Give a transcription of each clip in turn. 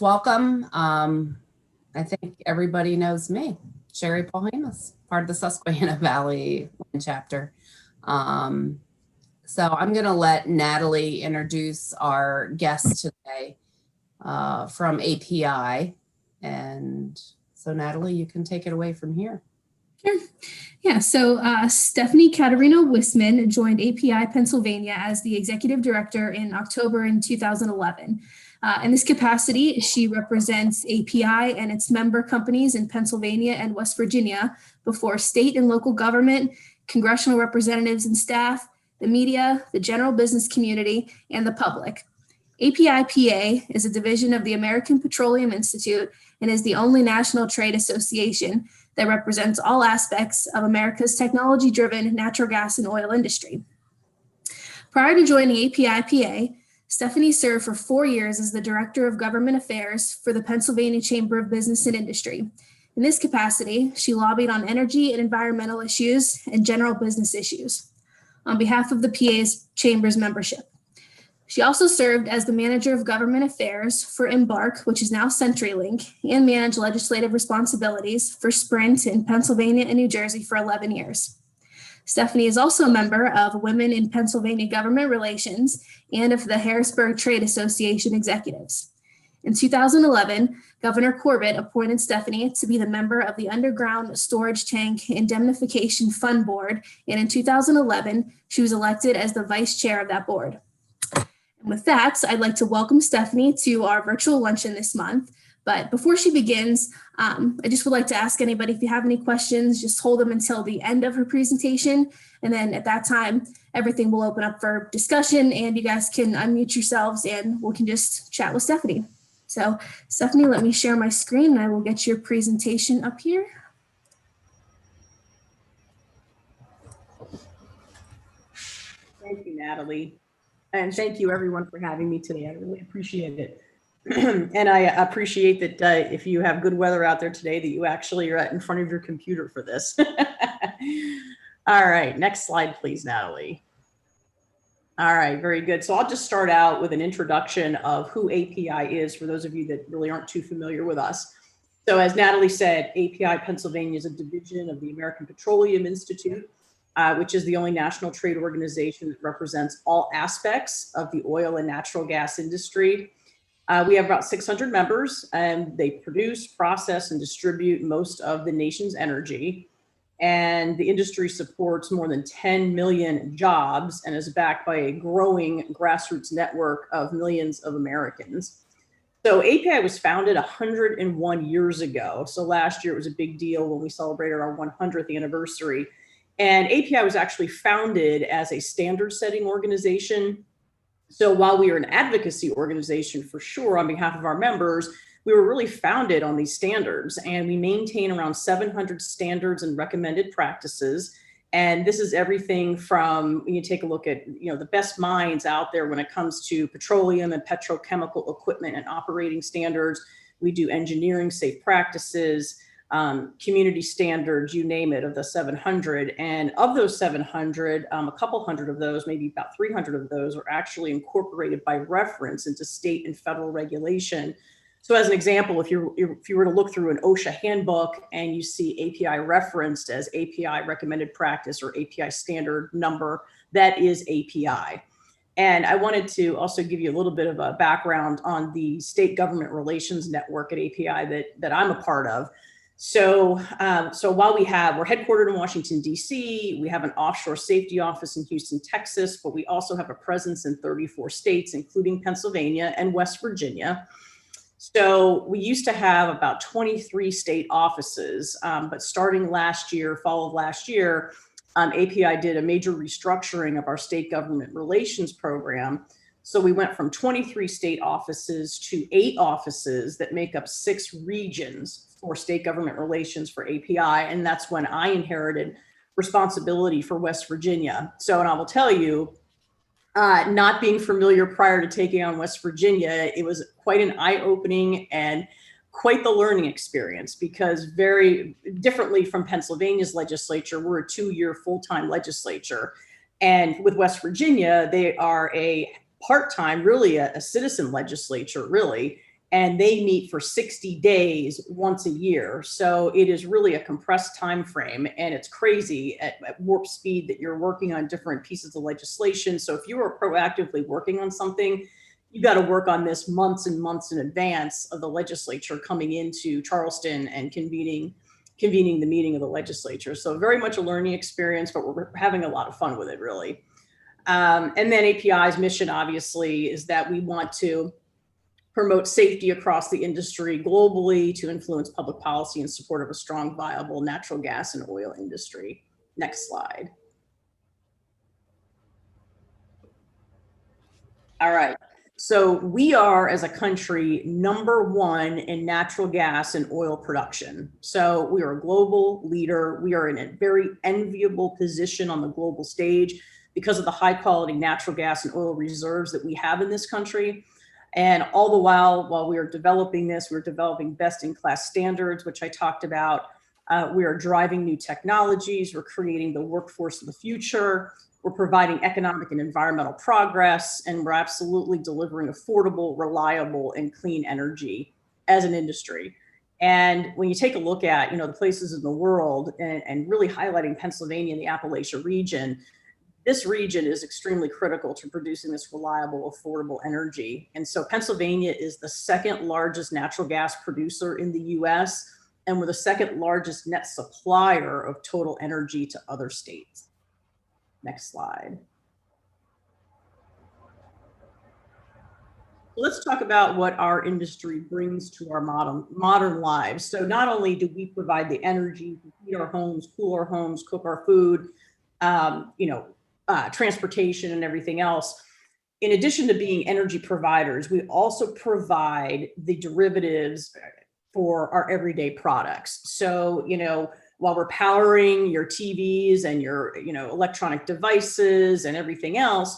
welcome. I think everybody knows me, Sherry Paul-Hamus, part of the Susquehanna Valley WEN chapter. So I'm going to let Natalie introduce our guest today from API. And so Natalie, you can take it away from here. Sure. Yeah, so Stephanie Catarino Wissman joined API Pennsylvania as the executive director in October in 2011. In this capacity, she represents API and its member companies in Pennsylvania and West Virginia before state and local government, congressional representatives and staff, the media, the general business community, and the public. API PA is a division of the American Petroleum Institute and is the only national trade association that represents all aspects of America's technology-driven natural gas and oil industry. Prior to joining API PA, Stephanie served for 4 years as the Director of Government Affairs for the Pennsylvania Chamber of Business and Industry. In this capacity, she lobbied on energy and environmental issues and general business issues on behalf of the PA's Chamber's membership. She also served as the Manager of Government Affairs for Embark, which is now CenturyLink, and managed legislative responsibilities for Sprint in Pennsylvania and New Jersey for 11 years. Stephanie is also a member of Women in Pennsylvania Government Relations and of the Harrisburg Trade Association Executives. In 2011, Governor Corbett appointed Stephanie to be the member of the Underground Storage Tank Indemnification Fund Board, and in 2011, she was elected as the vice chair of that board. And with that, I'd like to welcome Stephanie to our virtual luncheon this month. But before she begins, I just would like to ask anybody, if you have any questions, just hold them until the end of her presentation. And then at that time, everything will open up for discussion and you guys can unmute yourselves and we can just chat with Stephanie. So Stephanie, let me share my screen and I will get your presentation up here. Thank you, Natalie. And thank you everyone for having me today. I really appreciate it. And I appreciate that if you have good weather out there today, that you actually are in front of your computer for this. All right, next slide, please, Natalie. All right, very good. So I'll just start out with an introduction of who API is for those of you that really aren't too familiar with us. So as Natalie said, API Pennsylvania is a division of the American Petroleum Institute, which is the only national trade organization that represents all aspects of the oil and natural gas industry. We have about 600 members and they produce, process, and distribute most of the nation's energy. And the industry supports more than 10 million jobs and is backed by a growing grassroots network of millions of Americans. So API was founded 101 years ago. So last year it was a big deal when we celebrated our 100th anniversary. And API was actually founded as a standard setting organization. So while we are an advocacy organization for sure on behalf of our members, we were really founded on these standards and we maintain around 700 standards and recommended practices. And this is everything from, when you take a look at, the best minds out there when it comes to petroleum and petrochemical equipment and operating standards. We do engineering safe practices, community standards, you name it, of the 700. And of those 700, a couple hundred of those, maybe about 300 of those are actually incorporated by reference into state and federal regulation. So as an example, if you were to look through an OSHA handbook and you see API referenced as API recommended practice or API standard number, that is API. And I wanted to also give you a little bit of a background on the state government relations network at API that I'm a part of. So while we're headquartered in Washington, D.C., we have an offshore safety office in Houston, Texas, but we also have a presence in 34 states, including Pennsylvania and West Virginia. So we used to have about 23 state offices, but starting last year, fall of last year, API did a major restructuring of our state government relations program. So we went from 23 state offices to 8 offices that make up 6 regions for state government relations for API. And that's when I inherited responsibility for West Virginia. So, and I will tell you, not being familiar prior to taking on West Virginia, it was quite an eye-opening and quite the learning experience, because very differently from Pennsylvania's legislature, we're a 2-year full-time legislature. And with West Virginia, they are a part-time, really a citizen legislature, really. and they meet for 60 days once a year. So it is really a compressed time frame, and it's crazy at warp speed that you're working on different pieces of legislation. So if you are proactively working on something, you got to work on this months and months in advance of the legislature coming into Charleston and convening the meeting of the legislature. So very much a learning experience, but we're having a lot of fun with it, really. And then API's mission, obviously, is that we want to promote safety across the industry globally to influence public policy in support of a strong, viable natural gas and oil industry. Next slide. All right. So we are, as a country, #1 in natural gas and oil production. So we are a global leader. We are in a very enviable position on the global stage because of the high quality natural gas and oil reserves that we have in this country. And all the while we are developing this, we're developing best in class standards, which I talked about. We are driving new technologies. We're creating the workforce of the future. We're providing economic and environmental progress, and we're absolutely delivering affordable, reliable, and clean energy as an industry. And when you take a look at, the places in the world and really highlighting Pennsylvania and the Appalachia region, this region is extremely critical to producing this reliable, affordable energy. And so Pennsylvania is the second largest natural gas producer in the US, and we're the second largest net supplier of total energy to other states. Next slide. Let's talk about what our industry brings to our modern lives. So not only do we provide the energy to heat our homes, cool our homes, cook our food, transportation and everything else. In addition to being energy providers, we also provide the derivatives for our everyday products. So, while we're powering your TVs and your, electronic devices and everything else,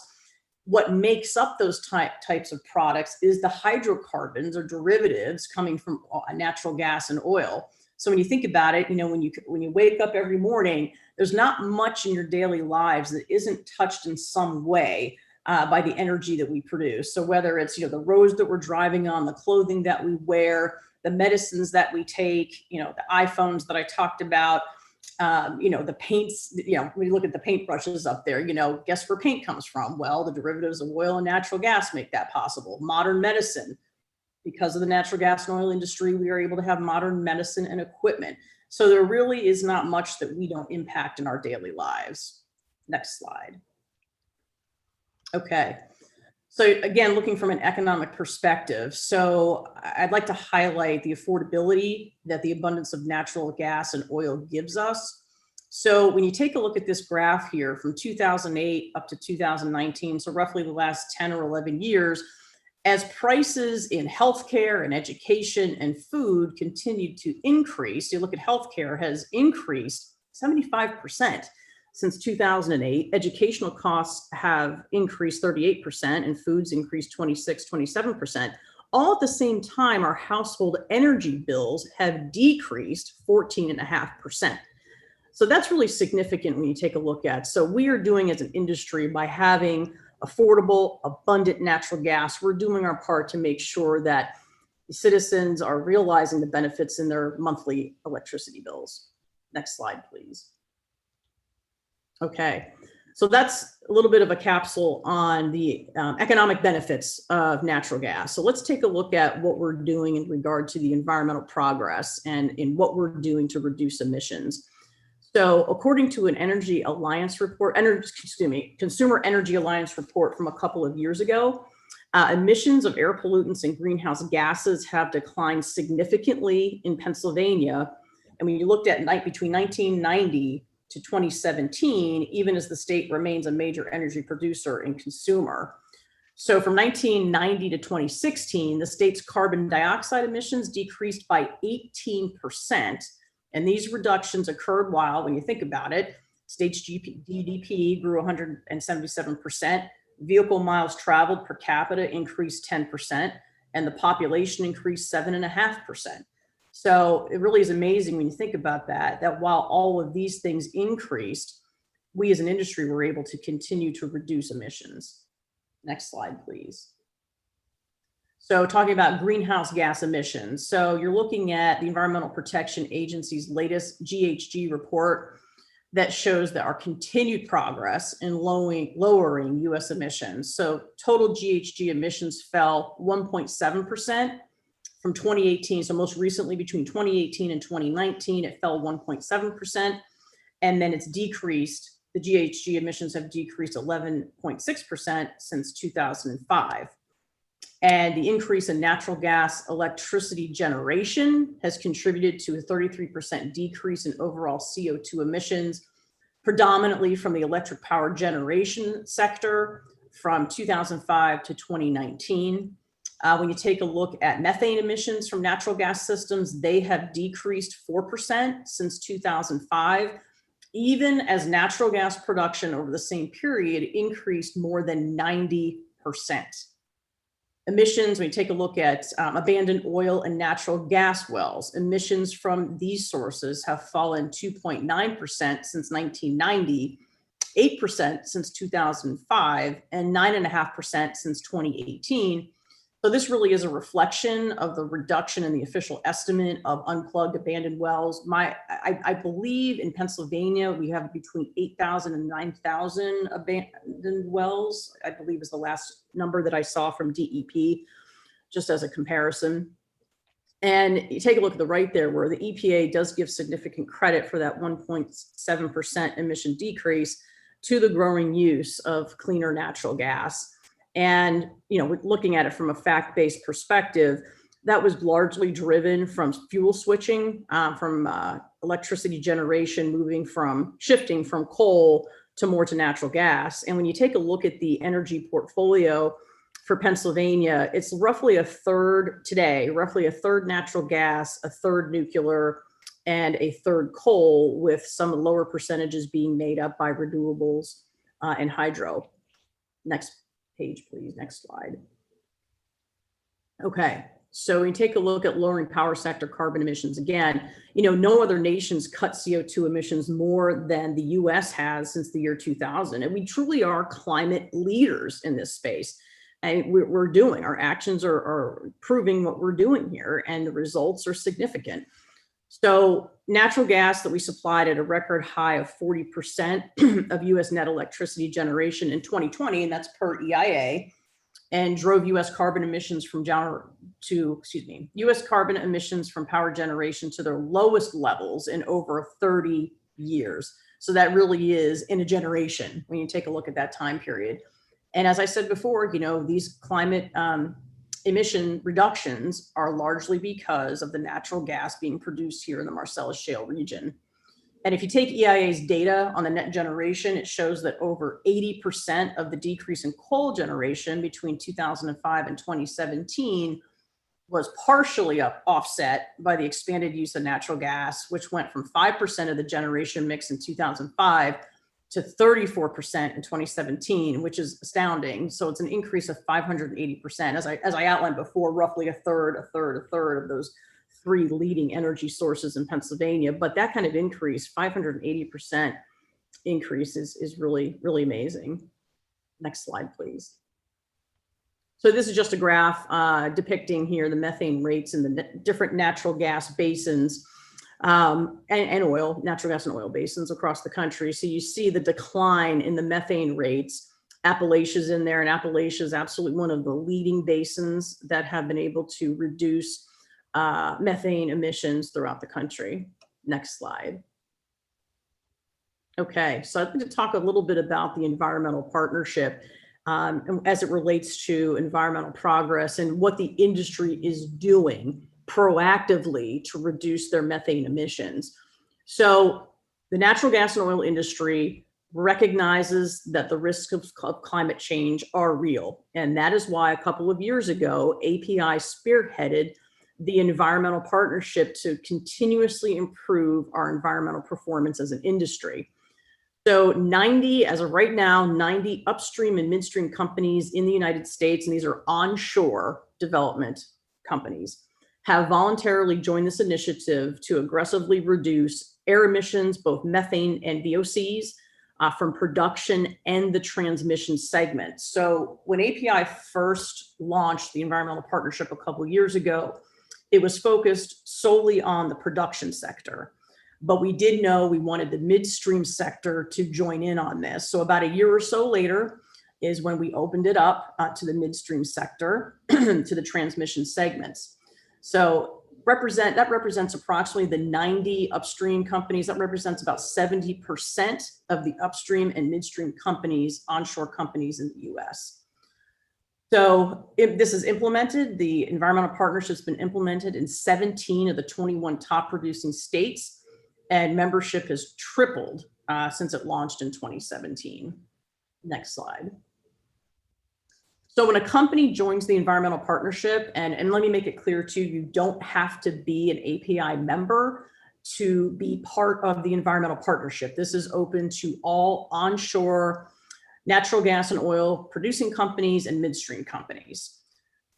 what makes up those types of products is the hydrocarbons or derivatives coming from natural gas and oil. So when you think about it, when you wake up every morning, there's not much in your daily lives that isn't touched in some way by the energy that we produce. So whether it's, the roads that we're driving on, the clothing that we wear, the medicines that we take, the iPhones that I talked about, the paints, when you look at the paintbrushes up there, guess where paint comes from? Well, the derivatives of oil and natural gas make that possible. Modern medicine, because of the natural gas and oil industry, we are able to have modern medicine and equipment. So there really is not much that we don't impact in our daily lives. Next slide. Okay. So again, looking from an economic perspective, so I'd like to highlight the affordability that the abundance of natural gas and oil gives us. So when you take a look at this graph here from 2008 up to 2019, so roughly the last 10 or 11 years, as prices in healthcare and education and food continued to increase, you look at healthcare has increased 75%. Since 2008, educational costs have increased 38% and foods increased 27%. All at the same time, our household energy bills have decreased 14.5%. So that's really significant when you take a look at. So we are doing as an industry by having affordable, abundant natural gas, we're doing our part to make sure that the citizens are realizing the benefits in their monthly electricity bills. Next slide, please. Okay, so that's a little bit of a capsule on the economic benefits of natural gas. So let's take a look at what we're doing in regard to the environmental progress and in what we're doing to reduce emissions. So according to an Energy Alliance report, Consumer Energy Alliance report from a couple of years ago, emissions of air pollutants and greenhouse gases have declined significantly in Pennsylvania. And when you looked at between 1990 to 2017, even as the state remains a major energy producer and consumer. So from 1990 to 2016, the state's carbon dioxide emissions decreased by 18%. And these reductions occurred while, when you think about it, state's GDP grew 177%, vehicle miles traveled per capita increased 10%, and the population increased 7.5%. So it really is amazing when you think about that while all of these things increased, we as an industry were able to continue to reduce emissions. Next slide, please. So talking about greenhouse gas emissions. So you're looking at the Environmental Protection Agency's latest GHG report that shows that our continued progress in lowering US emissions. So total GHG emissions fell 1.7% from 2018. So most recently between 2018 and 2019, it fell 1.7%. And then it's decreased, the GHG emissions have decreased 11.6% since 2005. And the increase in natural gas electricity generation has contributed to a 33% decrease in overall CO2 emissions, predominantly from the electric power generation sector from 2005 to 2019. When you take a look at methane emissions from natural gas systems, they have decreased 4% since 2005, even as natural gas production over the same period increased more than 90%. Emissions, when you take a look at abandoned oil and natural gas wells, emissions from these sources have fallen 2.9% since 1990, 8% since 2005, and 9.5% since 2018. So this really is a reflection of the reduction in the official estimate of unplugged abandoned wells. I believe in Pennsylvania, we have between 8,000 and 9,000 abandoned wells, I believe is the last number that I saw from DEP, just as a comparison. And you take a look at the right there where the EPA does give significant credit for that 1.7% emission decrease to the growing use of cleaner natural gas. And, looking at it from a fact-based perspective, that was largely driven from fuel switching, from electricity generation, shifting from coal to natural gas. And when you take a look at the energy portfolio for Pennsylvania, it's roughly a third natural gas, a third nuclear, and a third coal, with some lower percentages being made up by renewables and hydro. Next page, please. Next slide. Okay, so when you take a look at lowering power sector carbon emissions, again, no other nations cut CO2 emissions more than the US has since the year 2000. And we truly are climate leaders in this space. And our actions are proving what we're doing here, and the results are significant. So natural gas that we supplied at a record high of 40% of US net electricity generation in 2020, and that's per EIA, and drove US carbon emissions from power generation to their lowest levels in over 30 years. So that really is in a generation when you take a look at that time period. And as I said before, these climate emission reductions are largely because of the natural gas being produced here in the Marcellus Shale region. And if you take EIA's data on the net generation, it shows that over 80% of the decrease in coal generation between 2005 and 2017 was partially offset by the expanded use of natural gas, which went from 5% of the generation mix in 2005 to 34% in 2017, which is astounding. So it's an increase of 580%. As I outlined before, roughly a third of those three leading energy sources in Pennsylvania. But that kind of increase, 580% increase, is really, really amazing. Next slide, please. So this is just a graph depicting here the methane rates in the different natural gas basins and natural gas and oil basins across the country. So you see the decline in the methane rates. Appalachia's in there, and Appalachia is absolutely one of the leading basins that have been able to reduce methane emissions throughout the country. Next slide. Okay, so I'd like to talk a little bit about the environmental partnership as it relates to environmental progress and what the industry is doing proactively to reduce their methane emissions. So the natural gas and oil industry recognizes that the risks of climate change are real. And that is why a couple of years ago, API spearheaded the environmental partnership to continuously improve our environmental performance as an industry. So as of right now, 90 upstream and midstream companies in the United States, and these are onshore development companies, have voluntarily joined this initiative to aggressively reduce air emissions, both methane and VOCs, from production and the transmission segment. So when API first launched the environmental partnership a couple of years ago, it was focused solely on the production sector. But we did know we wanted the midstream sector to join in on this. So about a year or so later is when we opened it up to the midstream sector, to the transmission segments. So that represents approximately the 90 upstream companies. That represents about 70% of the upstream and midstream companies, onshore companies in the US. So if this is implemented, the environmental partnership has been implemented in 17 of the 21 top producing states, and membership has tripled since it launched in 2017. Next slide. So when a company joins the environmental partnership, and let me make it clear too, you don't have to be an API member to be part of the environmental partnership. This is open to all onshore natural gas and oil producing companies and midstream companies.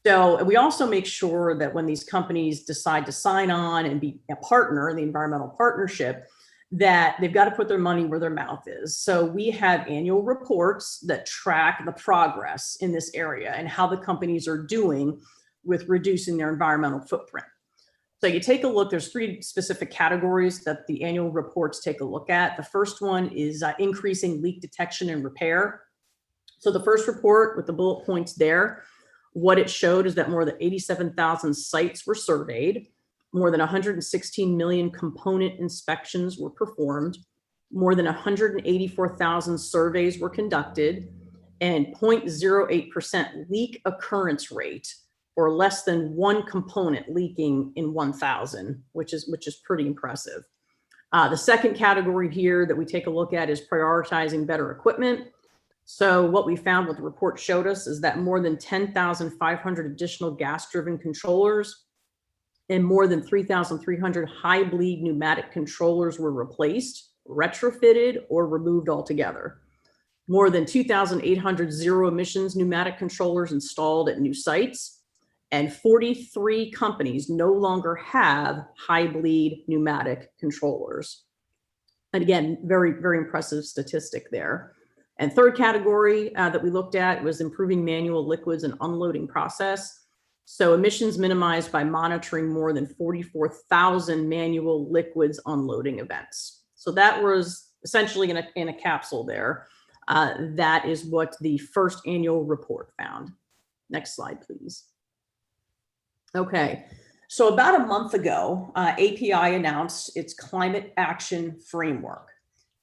So we also make sure that when these companies decide to sign on and be a partner in the environmental partnership, that they've got to put their money where their mouth is. So we have annual reports that track the progress in this area and how the companies are doing with reducing their environmental footprint. So you take a look, there's 3 specific categories that the annual reports take a look at. The first one is increasing leak detection and repair. So the first report with the bullet points there, what it showed is that more than 87,000 sites were surveyed, more than 116 million component inspections were performed, more than 184,000 surveys were conducted, and 0.08% leak occurrence rate, or less than 1 component leaking in 1,000, which is pretty impressive. The second category here that we take a look at is prioritizing better equipment. So what we found, what the report showed us, is that more than 10,500 additional gas-driven controllers and more than 3,300 high bleed pneumatic controllers were replaced, retrofitted, or removed altogether. More than 2,800 zero emissions pneumatic controllers installed at new sites, and 43 companies no longer have high bleed pneumatic controllers. And again, very, very impressive statistic there. And third category that we looked at was improving manual liquids and unloading process. So emissions minimized by monitoring more than 44,000 manual liquids unloading events. So that was essentially in a capsule there. That is what the first annual report found. Next slide, please. Okay, so about a month ago, API announced its climate action framework.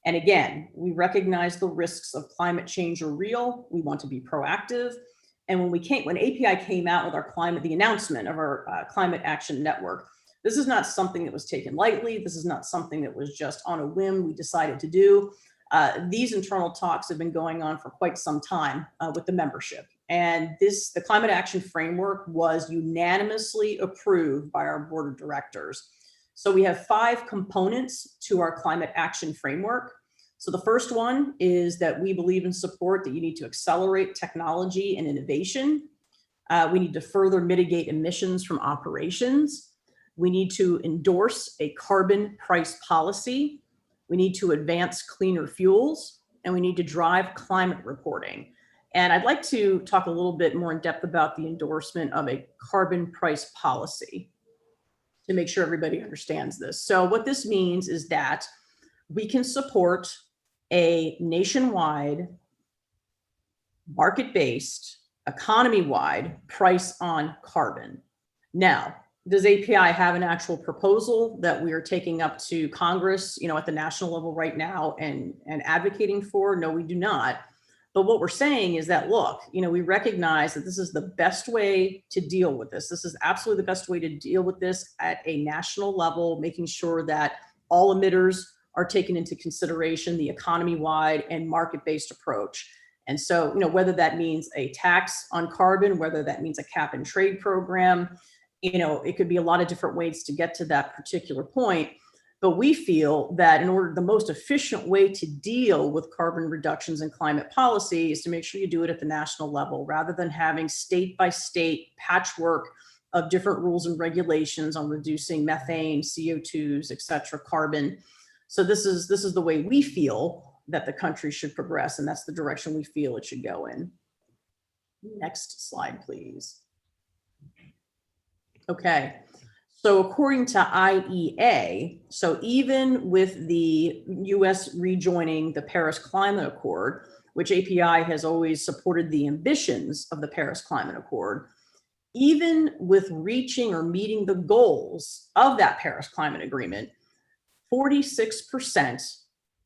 And again, we recognize the risks of climate change are real. We want to be proactive. And when API came out with the announcement of our climate action network, this is not something that was taken lightly. This is not something that was just on a whim we decided to do. These internal talks have been going on for quite some time with the membership. And the climate action framework was unanimously approved by our board of directors. So we have 5 components to our climate action framework. So the first one is that we believe and support that you need to accelerate technology and innovation. We need to further mitigate emissions from operations. We need to endorse a carbon price policy. We need to advance cleaner fuels, and we need to drive climate reporting. And I'd like to talk a little bit more in depth about the endorsement of a carbon price policy to make sure everybody understands this. So what this means is that we can support a nationwide, market-based, economy-wide price on carbon. Now, does API have an actual proposal that we are taking up to Congress, at the national level right now and advocating for? No, we do not. But what we're saying is that, look, we recognize that this is the best way to deal with this. This is absolutely the best way to deal with this at a national level, making sure that all emitters are taken into consideration, the economy-wide and market-based approach. And so, whether that means a tax on carbon, whether that means a cap and trade program, it could be a lot of different ways to get to that particular point. But we feel that the most efficient way to deal with carbon reductions and climate policy is to make sure you do it at the national level, rather than having state by state patchwork of different rules and regulations on reducing methane, CO2s, et cetera, carbon. So this is the way we feel that the country should progress, and that's the direction we feel it should go in. Next slide, please. Okay, so according to IEA, so even with the US rejoining the Paris Climate Accord, which API has always supported the ambitions of the Paris Climate Accord, even with reaching or meeting the goals of that Paris Climate Agreement, 46%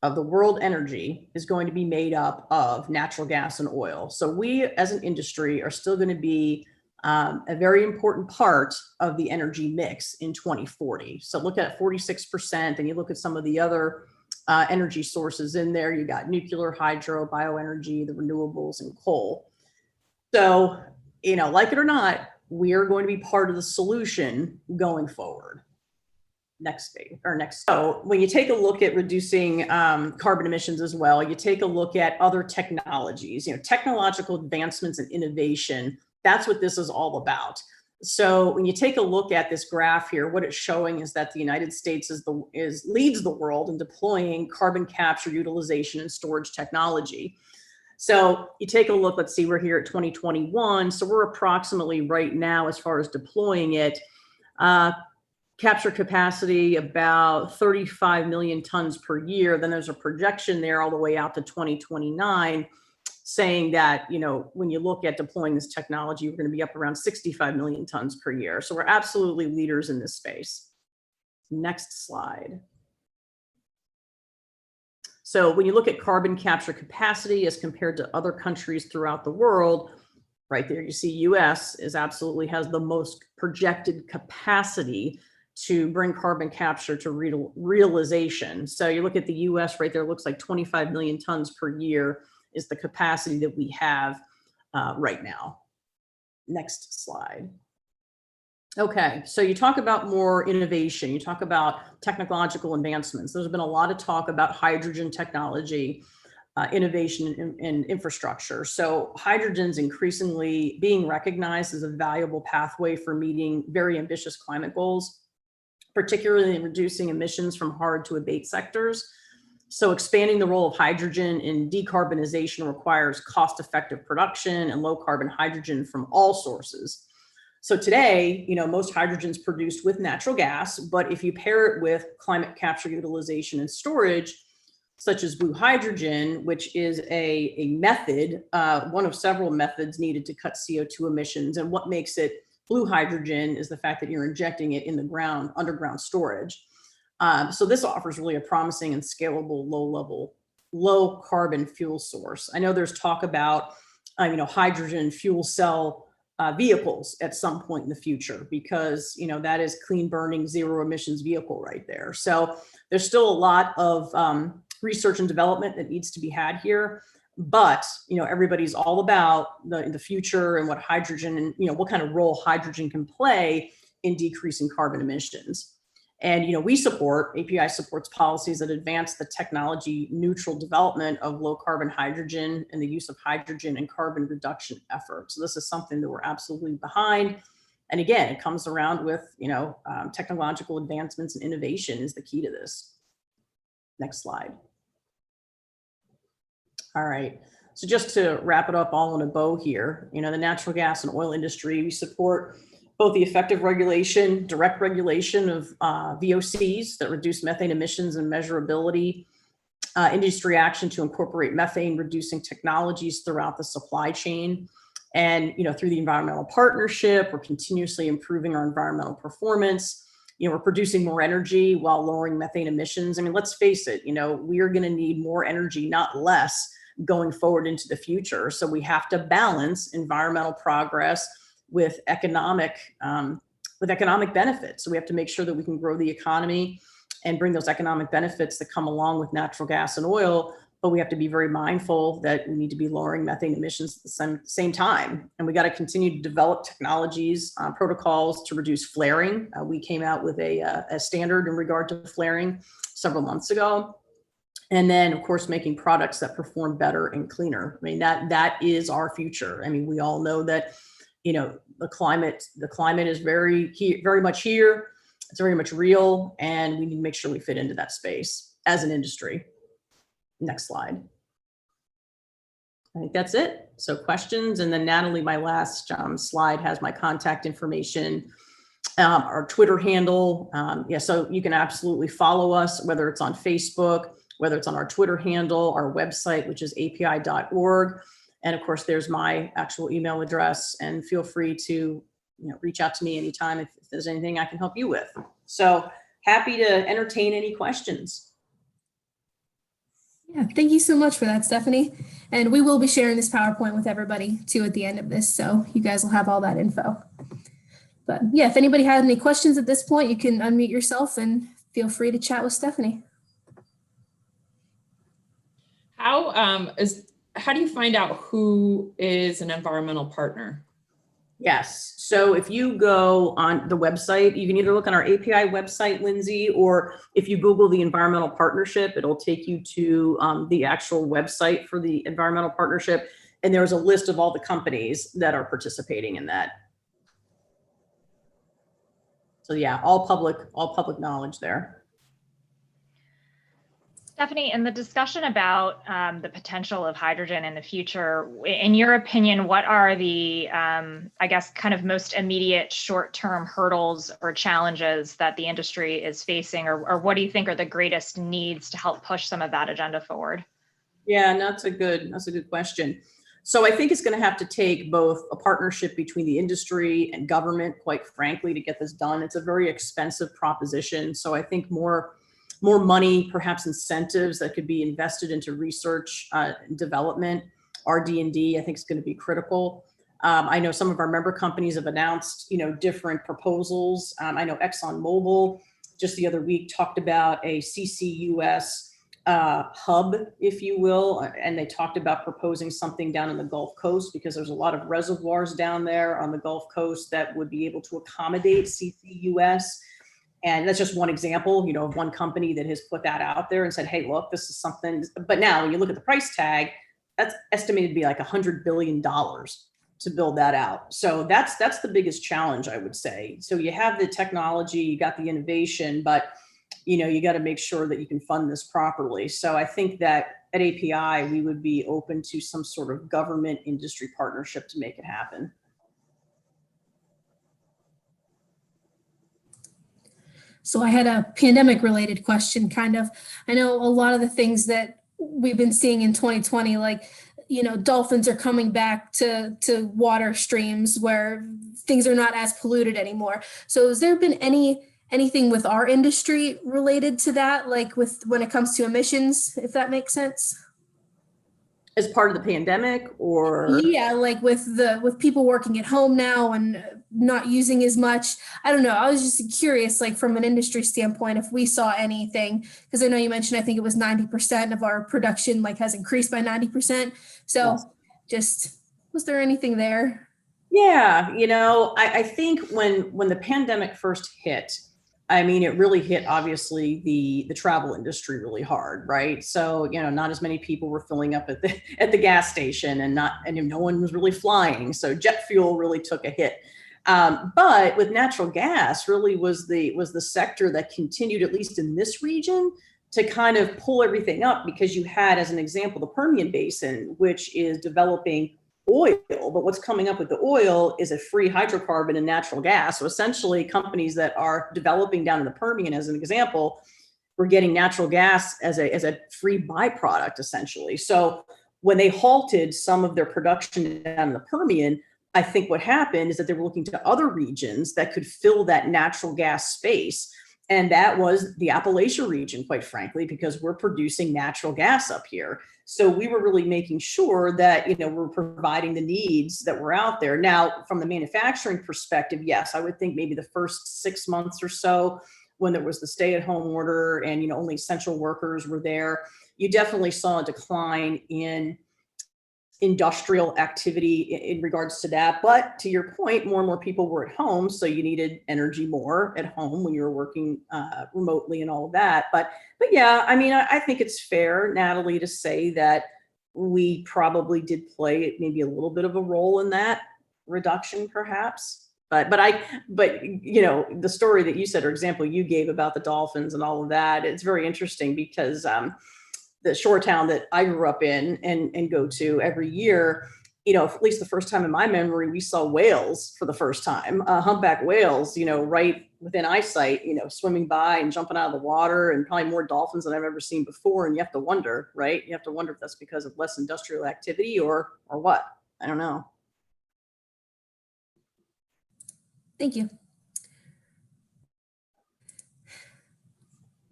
of the world energy is going to be made up of natural gas and oil. So we as an industry are still going to be a very important part of the energy mix in 2040. So look at 46%, and you look at some of the other energy sources in there. You got nuclear, hydro, bioenergy, the renewables, and coal. So, you know, like it or not, we are going to be part of the solution going forward. Next page or next. So when you take a look at reducing carbon emissions as well, you take a look at other technologies, you know, technological advancements and innovation. That's what this is all about. So when you take a look at this graph here, what it's showing is that the United States leads the world in deploying carbon capture, utilization, and storage technology. So you take a look, let's see, we're here at 2021. So we're approximately right now, as far as deploying it, capture capacity about 35 million tons per year. Then there's a projection there all the way out to 2029 saying that, you know, when you look at deploying this technology, we're going to be up around 65 million tons per year. So we're absolutely leaders in this space. Next slide. So when you look at carbon capture capacity as compared to other countries throughout the world, right there, you see US has the most projected capacity to bring carbon capture to realization. So you look at the US right there, looks like 25 million tons per year is the capacity that we have right now. Next slide. Okay, so you talk about more innovation, you talk about technological advancements. There's been a lot of talk about hydrogen technology, innovation and infrastructure. So hydrogen's increasingly being recognized as a valuable pathway for meeting very ambitious climate goals, particularly in reducing emissions from hard to abate sectors. So expanding the role of hydrogen in decarbonization requires cost-effective production and low carbon hydrogen from all sources. So today, you know, most hydrogen is produced with natural gas, but if you pair it with climate capture, utilization, and storage, such as blue hydrogen, which is a method, one of several methods needed to cut CO2 emissions. And what makes it blue hydrogen is the fact that you're injecting it in the ground, underground storage. So this offers really a promising and scalable, low carbon fuel source. I know there's talk about, you know, hydrogen fuel cell vehicles at some point in the future, because, you know, that is clean burning, zero emissions vehicle right there. So there's still a lot of research and development that needs to be had here. But, you know, everybody's all about the future and what hydrogen and, you know, what kind of role hydrogen can play in decreasing carbon emissions. And, you know, API supports policies that advance the technology neutral development of low carbon hydrogen and the use of hydrogen and carbon reduction efforts. So this is something that we're absolutely behind. And again, it comes around with, you know, technological advancements and innovation is the key to this. Next slide. All right. So just to wrap it up all in a bow here, you know, the natural gas and oil industry, we support both the effective regulation, direct regulation of VOCs that reduce methane emissions and measurability, industry action to incorporate methane reducing technologies throughout the supply chain. And, you know, through the environmental partnership, we're continuously improving our environmental performance. You know, we're producing more energy while lowering methane emissions. I mean, let's face it, you know, we are going to need more energy, not less, going forward into the future. So we have to balance environmental progress with economic benefits. So we have to make sure that we can grow the economy and bring those economic benefits that come along with natural gas and oil. But we have to be very mindful that we need to be lowering methane emissions at the same time. And we got to continue to develop technologies, protocols to reduce flaring. We came out with a standard in regard to flaring several months ago. And then, of course, making products that perform better and cleaner. I mean, that is our future. I mean, we all know that, you know, the climate is very much here. It's very much real, and we need to make sure we fit into that space as an industry. Next slide. I think that's it. So questions, and then Natalie, my last slide has my contact information, our Twitter handle. Yeah, so you can absolutely follow us, whether it's on Facebook, whether it's on our Twitter handle, our website, which is api.org. And of course, there's my actual email address, and feel free to reach out to me anytime if there's anything I can help you with. So happy to entertain any questions. Yeah, thank you so much for that, Stephanie. And we will be sharing this PowerPoint with everybody too at the end of this, so you guys will have all that info. But yeah, if anybody had any questions at this point, you can unmute yourself and feel free to chat with Stephanie. How do you find out who is an environmental partner? Yes. So if you go on the website, you can either look on our API website, Lindsay, or if you Google the environmental partnership, it'll take you to the actual website for the environmental partnership. And there's a list of all the companies that are participating in that. So yeah, all public knowledge there. Stephanie, in the discussion about the potential of hydrogen in the future, in your opinion, what are the, I guess, kind of most immediate short-term hurdles or challenges that the industry is facing, or what do you think are the greatest needs to help push some of that agenda forward? Yeah, that's a good question. So I think it's going to have to take both a partnership between the industry and government, quite frankly, to get this done. It's a very expensive proposition. So I think more money, perhaps incentives that could be invested into research, development, RD&D, I think is going to be critical. I know some of our member companies have announced, different proposals. I know ExxonMobil just the other week talked about a CCUS hub, if you will, and they talked about proposing something down in the Gulf Coast because there's a lot of reservoirs down there on the Gulf Coast that would be able to accommodate CCUS. And that's just one example, of one company that has put that out there and said, hey, look, this is something. But now when you look at the price tag, that's estimated to be like $100 billion to build that out. So that's the biggest challenge, I would say. So you have the technology, you got the innovation, but you got to make sure that you can fund this properly. So I think that at API, we would be open to some sort of government industry partnership to make it happen. So I had a pandemic related question, kind of. I know a lot of the things that we've been seeing in 2020, like, dolphins are coming back to water streams where things are not as polluted anymore. So has there been anything with our industry related to that, like when it comes to emissions, if that makes sense? As part of the pandemic, or? Yeah, like with people working at home now and not using as much. I don't know. I was just curious, like from an industry standpoint, if we saw anything, because I know you mentioned, I think it was 90% of our production has increased by 90%. So yes. Just, was there anything there? Yeah, I think when the pandemic first hit, it really hit, obviously, the travel industry really hard, right? So, not as many people were filling up at the gas station, and no one was really flying. So jet fuel really took a hit. But with natural gas, really was the sector that continued, at least in this region, to kind of pull everything up, because you had, as an example, the Permian Basin, which is developing oil, but what's coming up with the oil is a free hydrocarbon and natural gas. So essentially, companies that are developing down in the Permian, as an example, were getting natural gas as a free byproduct, essentially. So when they halted some of their production down in the Permian, I think what happened is that they were looking to other regions that could fill that natural gas space. And that was the Appalachia region, quite frankly, because we're producing natural gas up here. So we were really making sure that, we're providing the needs that were out there. Now, from the manufacturing perspective, yes, I would think maybe the first 6 months or so, when there was the stay-at-home order and, only essential workers were there, you definitely saw a decline in industrial activity in regards to that. But to your point, more and more people were at home, so you needed energy more at home when you were working remotely and all of that. But yeah, I think it's fair, Natalie, to say that we probably did play maybe a little bit of a role in that reduction, perhaps. But the story that you said, or example you gave about the dolphins and all of that, it's very interesting because the shore town that I grew up in and go to every year, you know, at least the first time in my memory, we saw whales for the first time, humpback whales, you know, right within eyesight, you know, swimming by and jumping out of the water, and probably more dolphins than I've ever seen before. And you have to wonder, right? You have to wonder if that's because of less industrial activity or what. I don't know. Thank you.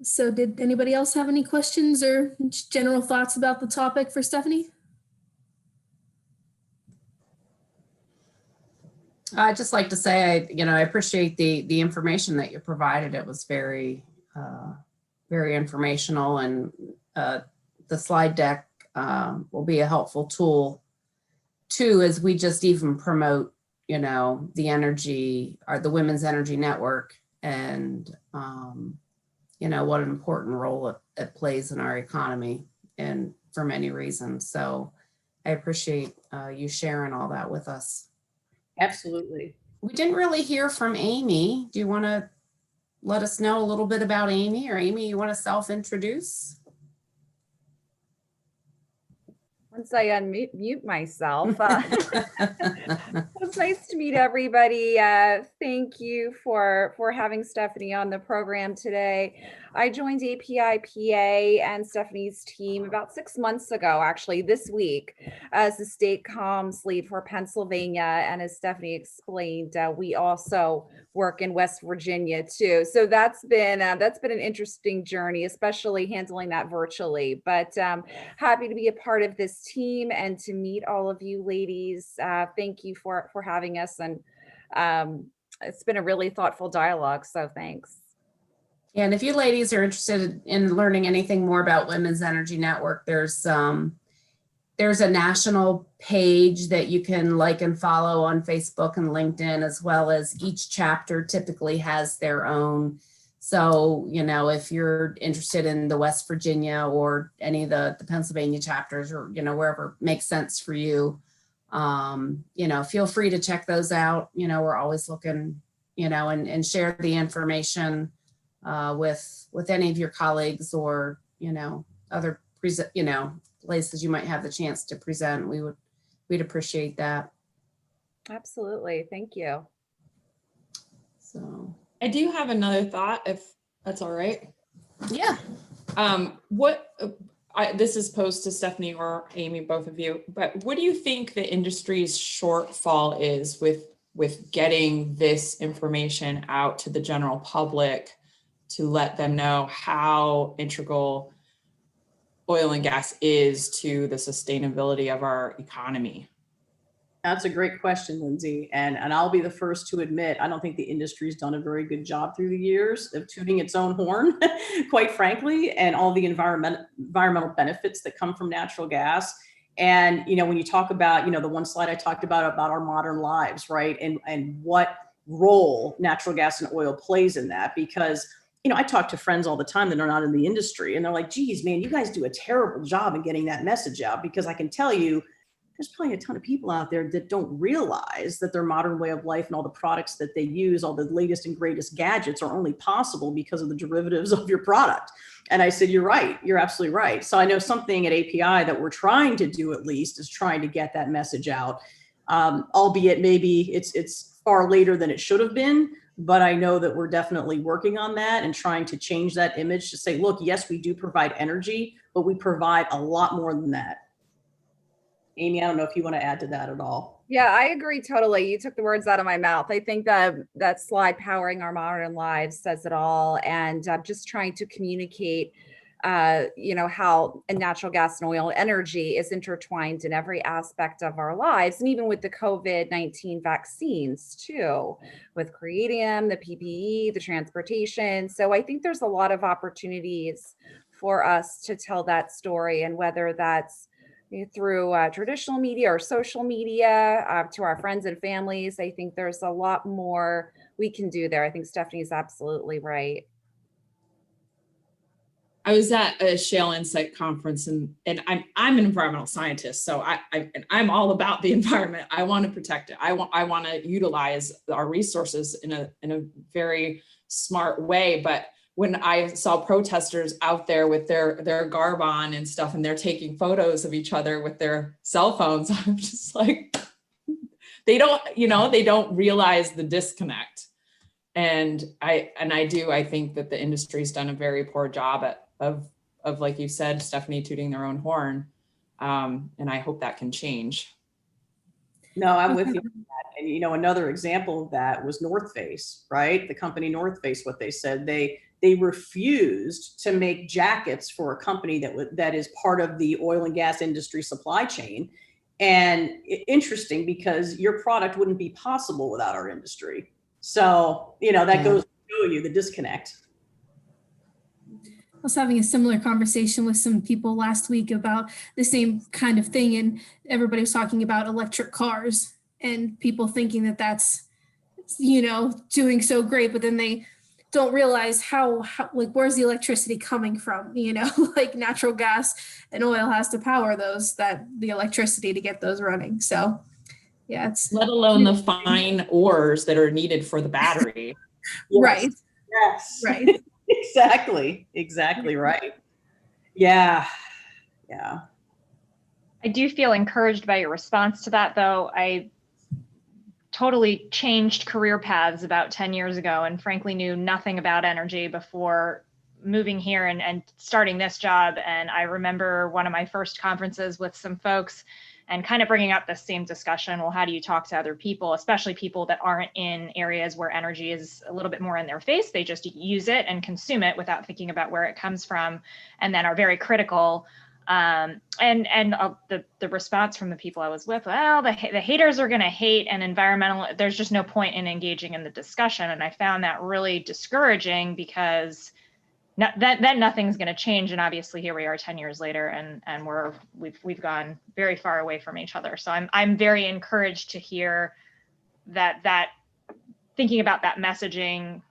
So did anybody else have any questions or general thoughts about the topic for Stephanie? I'd just like to say, I appreciate the information that you provided. It was very, very informational, and the slide deck will be a helpful tool too, as we just even promote, the energy, or the Women's Energy Network, and what an important role it plays in our economy, and for many reasons. So I appreciate you sharing all that with us. Absolutely. We didn't really hear from Amy. Do you want to let us know a little bit about Amy? Or Amy, you want to self-introduce? Once I unmute myself, it's nice to meet everybody. Thank you for having Stephanie on the program today. I joined API PA and Stephanie's team about 6 months ago, actually this week, as the state comms lead for Pennsylvania. And as Stephanie explained, we also work in West Virginia too. So that's been an interesting journey, especially handling that virtually. But happy to be a part of this team and to meet all of you ladies. Thank you for having us, and it's been a really thoughtful dialogue. So thanks. And if you ladies are interested in learning anything more about Women's Energy Network, there's a national page that you can like and follow on Facebook and LinkedIn, as well as each chapter typically has their own. So, if you're interested in the West Virginia or any of the Pennsylvania chapters, or, wherever makes sense for you, feel free to check those out. We're always looking, and share the information with any of your colleagues, or other places you might have the chance to present. We'd appreciate that. Absolutely. Thank you. So I do have another thought, if that's all right. yeah. This is posed to Stephanie or Amy, both of you, but what do you think the industry's shortfall is with getting this information out to the general public, to let them know how integral oil and gas is to the sustainability of our economy? That's a great question, Lindsay. And I'll be the first to admit, I don't think the industry's done a very good job through the years of tooting its own horn, quite frankly, and all the environmental benefits that come from natural gas. And, when you talk about, the one slide I talked about our modern lives, right? And what role natural gas and oil plays in that, because I talk to friends all the time that are not in the industry, and they're like, geez, man, you guys do a terrible job in getting that message out, because I can tell you there's probably a ton of people out there that don't realize that their modern way of life and all the products that they use, all the latest and greatest gadgets, are only possible because of the derivatives of your product. And I said, you're right. You're absolutely right. So I know something at API that we're trying to do, at least, is trying to get that message out, albeit maybe it's far later than it should have been. But I know that we're definitely working on that and trying to change that image to say, look, yes, we do provide energy, but we provide a lot more than that. Amy, I don't know if you want to add to that at all. Yeah, I agree totally. You took the words out of my mouth. I think that slide, powering our modern lives, says it all. And just trying to communicate, how natural gas and oil energy is intertwined in every aspect of our lives. And even with the COVID-19 vaccines too, with creating them, the PPE, the transportation. So I think there's a lot of opportunities for us to tell that story, and whether that's through traditional media or social media, to our friends and families. I think there's a lot more we can do there. I think Stephanie's absolutely right. I was at a Shale Insight conference, and I'm an environmental scientist, so I'm all about the environment. I want to protect it. I want to utilize our resources in a very smart way. But when I saw protesters out there with their garb on and stuff, and they're taking photos of each other with their cell phones, I'm just like, they don't realize the disconnect. And I think that the industry's done a very poor job of like you said, Stephanie, tooting their own horn. And I hope that can change. No, I'm with you on that. And another example of that was North Face, right? The company North Face, what they said, they refused to make jackets for a company that is part of the oil and gas industry supply chain. And interesting, because your product wouldn't be possible without our industry. So, that goes to show you the disconnect. I was having a similar conversation with some people last week about the same kind of thing, and everybody was talking about electric cars and people thinking that that's, doing so great, but then they don't realize how like, where's the electricity coming from? Like natural gas and oil has to power the electricity to get those running. So yeah, it's let alone the fine ores that are needed for the battery. right. Yes. Right. Exactly right. Yeah. I do feel encouraged by your response to that, though. I totally changed career paths about 10 years ago and frankly knew nothing about energy before moving here and starting this job. And I remember one of my first conferences with some folks and kind of bringing up the same discussion. Well, how do you talk to other people, especially people that aren't in areas where energy is a little bit more in their face? They just use it and consume it without thinking about where it comes from, and then are very critical. And the response from the people I was with, well, the haters are going to hate, and environmental, there's just no point in engaging in the discussion. And I found that really discouraging, because then nothing's going to change. And obviously here we are 10 years later, and we've gone very far away from each other. So I'm very encouraged to hear that thinking about that messaging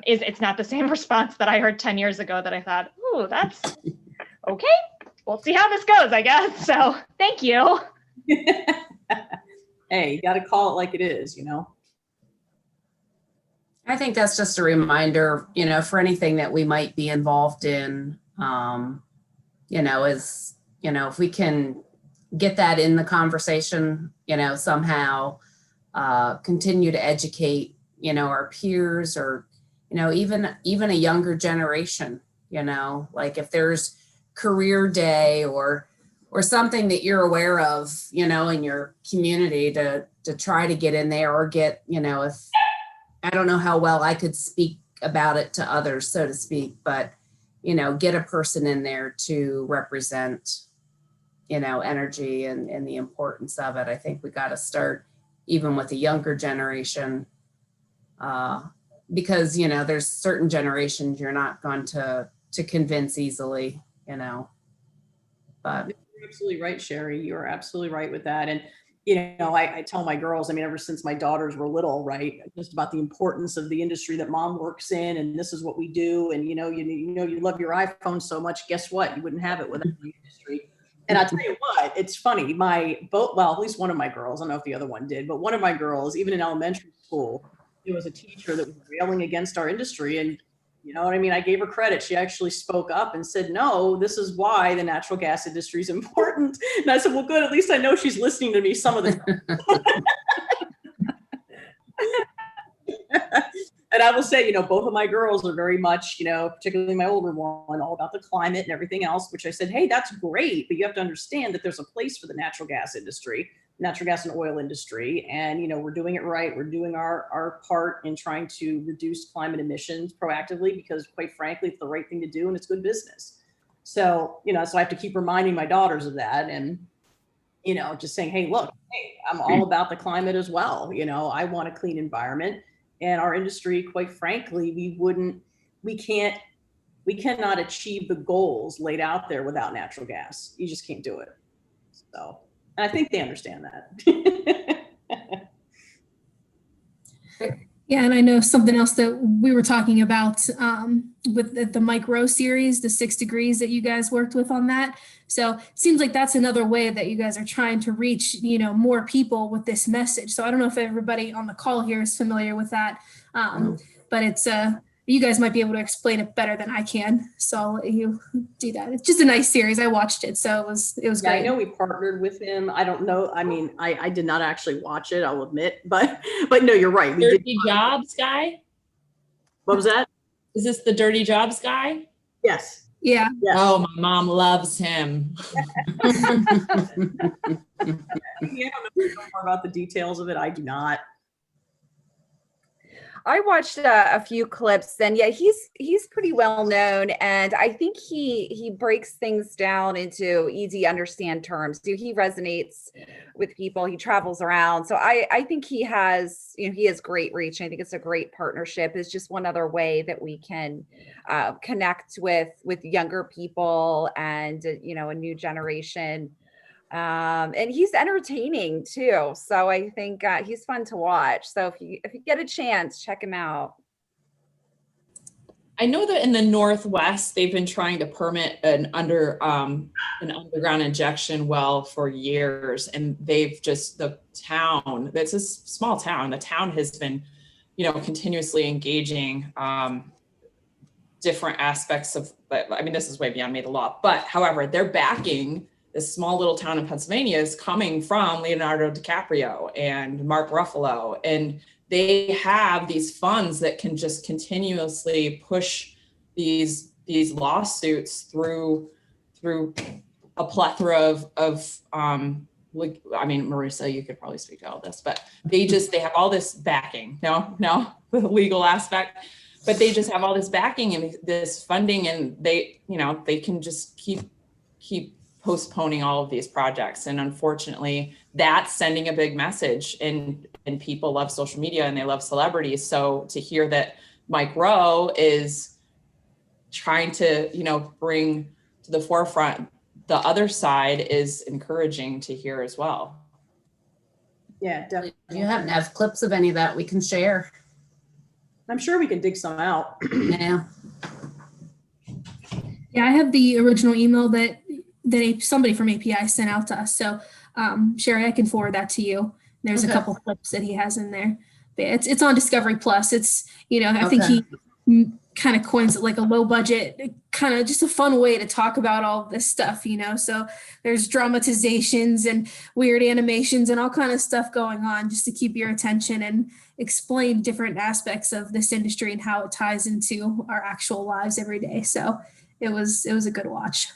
it's not the same response that I heard 10 years ago that I thought, ooh, that's okay. We'll see how this goes, I guess. So thank you. Hey, you got to call it like it is, I think that's just a reminder, for anything that we might be involved in, if we can get that in the conversation, somehow continue to educate, our peers, or, even a younger generation, like if there's career day or something that you're aware of, in your community to try to get in there, or get, if I don't know how well I could speak about it to others, so to speak, but, get a person in there to represent, energy and the importance of it. I think we got to start even with the younger generation, because, there's certain generations you're not going to convince easily, but. You're absolutely right, Sherry. You are absolutely right with that. And, I tell my girls, ever since my daughters were little, right, just about the importance of the industry that mom works in, and this is what we do. And, you love your iPhone so much, guess what? You wouldn't have it without the industry. And I'll tell you what, it's funny, at least one of my girls, I don't know if the other one did, but one of my girls, even in elementary school, there was a teacher that was railing against our industry. And you know what I mean? I gave her credit. She actually spoke up and said, no, this is why the natural gas industry is important. And I said, well, good. At least I know she's listening to me some of the time. And I will say, both of my girls are very much, particularly my older one, all about the climate and everything else, which I said, hey, that's great. But you have to understand that there's a place for the natural gas industry, natural gas and oil industry. And, we're doing it right. We're doing our part in trying to reduce climate emissions proactively, because quite frankly, it's the right thing to do and it's good business. So, so I have to keep reminding my daughters of that, and, just saying, hey, look, I'm all about the climate as well. I want a clean environment, and our industry, quite frankly, we cannot achieve the goals laid out there without natural gas. You just can't do it. So, and I think they understand that. Yeah, and I know something else that we were talking about with the micro series, the 6 degrees that you guys worked with on that. So it seems like that's another way that you guys are trying to reach, more people with this message. So I don't know if everybody on the call here is familiar with that, but it's you guys might be able to explain it better than I can. So I'll let you do that. It's just a nice series. I watched it, so it was Yeah, great. I know we partnered with him. I don't know. I mean, I did not actually watch it, I'll admit, but no, you're right. We did. Dirty Jobs guy? What was that? Is this the Dirty Jobs guy? Yes. Yeah. Yes. Oh, my mom loves him. Yeah, I don't know more about the details of it. I do not. I watched a few clips, and yeah, he's pretty well known, and I think he breaks things down into easy understand terms. He resonates with people. He travels around, so I think he has great reach. I think it's a great partnership. It's just one other way that we can connect with younger people and a new generation. And he's entertaining too. So I think he's fun to watch. So if you get a chance, check him out. I know that in the Northwest, they've been trying to permit an underground injection well for years. And the town, that's a small town, the town has been, continuously engaging different aspects of, but I mean, this is way beyond me, the law, but however, they're backing this small little town in Pennsylvania is coming from Leonardo DiCaprio and Mark Ruffalo. And they have these funds that can just continuously push these lawsuits through a plethora of I mean, Marissa, you could probably speak to all this, but they have all this backing. No, the legal aspect, but they just have all this backing and this funding, and they can just keep postponing all of these projects. And unfortunately, that's sending a big message, and people love social media and they love celebrities. So to hear that Mike Rowe is trying to, bring to the forefront the other side is encouraging to hear as well. Yeah, definitely. If you happen to have clips of any of that we can share. I'm sure we can dig some out. Yeah. Yeah, I have the original email that somebody from API sent out to us. So Sherry, I can forward that to you. There's a couple clips that he has in there. But it's on Discovery Plus. It's, I think he kind of coins it like a low budget, kind of just a fun way to talk about all this stuff, So there's dramatizations and weird animations and all kind of stuff going on just to keep your attention and explain different aspects of this industry and how it ties into our actual lives every day. So it was a good watch.